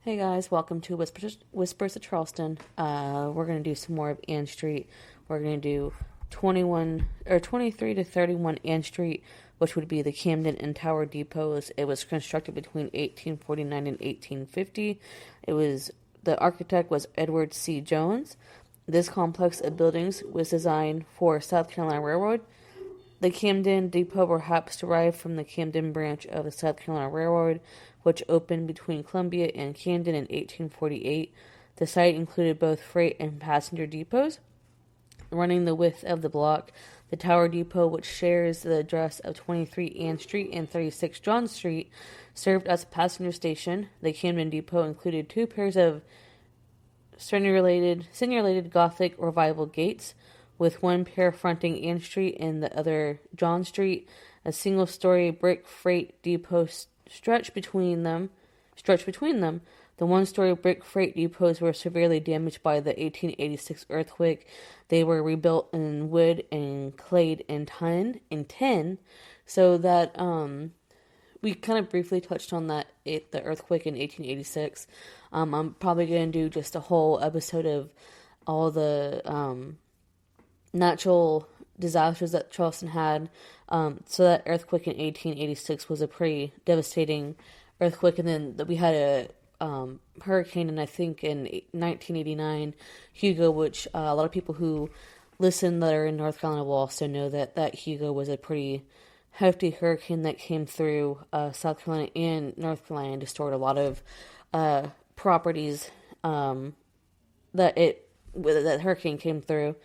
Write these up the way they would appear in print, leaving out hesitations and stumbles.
Hey guys, welcome to Whispers of Charleston. We're gonna do some more of Ann Street. We're gonna do 23 to 31 Ann Street, which would be the Camden and Tower Depot. It was constructed between 1849 and 1850. The architect was Edward C. Jones. This complex of buildings was designed for South Carolina Railroad. The Camden Depot perhaps derived from the Camden branch of the South Carolina Railroad, which opened between Columbia and Camden in 1848. The site included both freight and passenger depots. Running the width of the block, the Tower Depot, which shares the address of 23 Ann Street and 36 John Street, served as a passenger station. The Camden Depot included two pairs of senior-related Gothic Revival gates, with one pair fronting Ann Street and the other John Street. A single-story brick freight depot stretched between them. The one-story brick freight depots were severely damaged by the 1886 earthquake. They were rebuilt in wood and clayed in tin, so that we kind of briefly touched on the earthquake in 1886. I'm probably going to do just a whole episode of all the natural disasters that Charleston had. So that earthquake in 1886 was a pretty devastating earthquake, and then we had a hurricane, and I think in 1989, Hugo, which a lot of people who listen that are in North Carolina will also know that Hugo was a pretty hefty hurricane that came through South Carolina and North Carolina and destroyed a lot of properties that hurricane came through.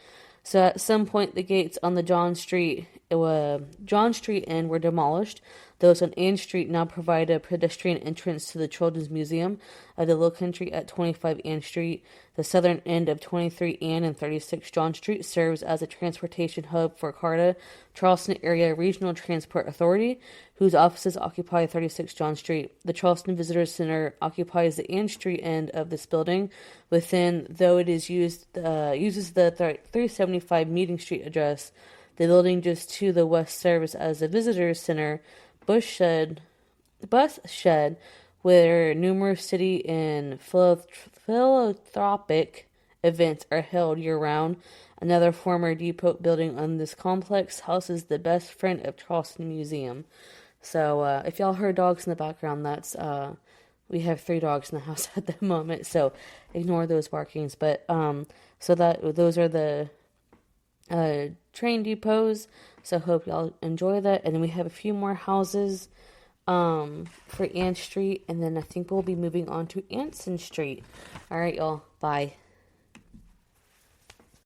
So at some point, the gates on the John Street end were demolished. Those on Ann Street now provide a pedestrian entrance to the Children's Museum of the Low Country at 25 Ann Street. The southern end of 23 Ann and 36 John Street serves as a transportation hub for CARTA, Charleston Area Regional Transport Authority, whose offices occupy 36 John Street. The Charleston Visitor Center occupies the Ann Street end of this building. Within, though it uses the 375 Meeting Street address, the building just to the west serves as a visitor center, bus shed, where numerous city and philanthropic events are held year-round. Another former depot building on this complex houses the Best Friend of Charleston Museum. So if y'all heard dogs in the background, that's we have 3 dogs in the house at the moment, so ignore those barkings. But those are the train depots, so hope y'all enjoy that. And then we have a few more houses for Ann Street, and then I think we'll be moving on to Anson Street. All right, y'all, bye.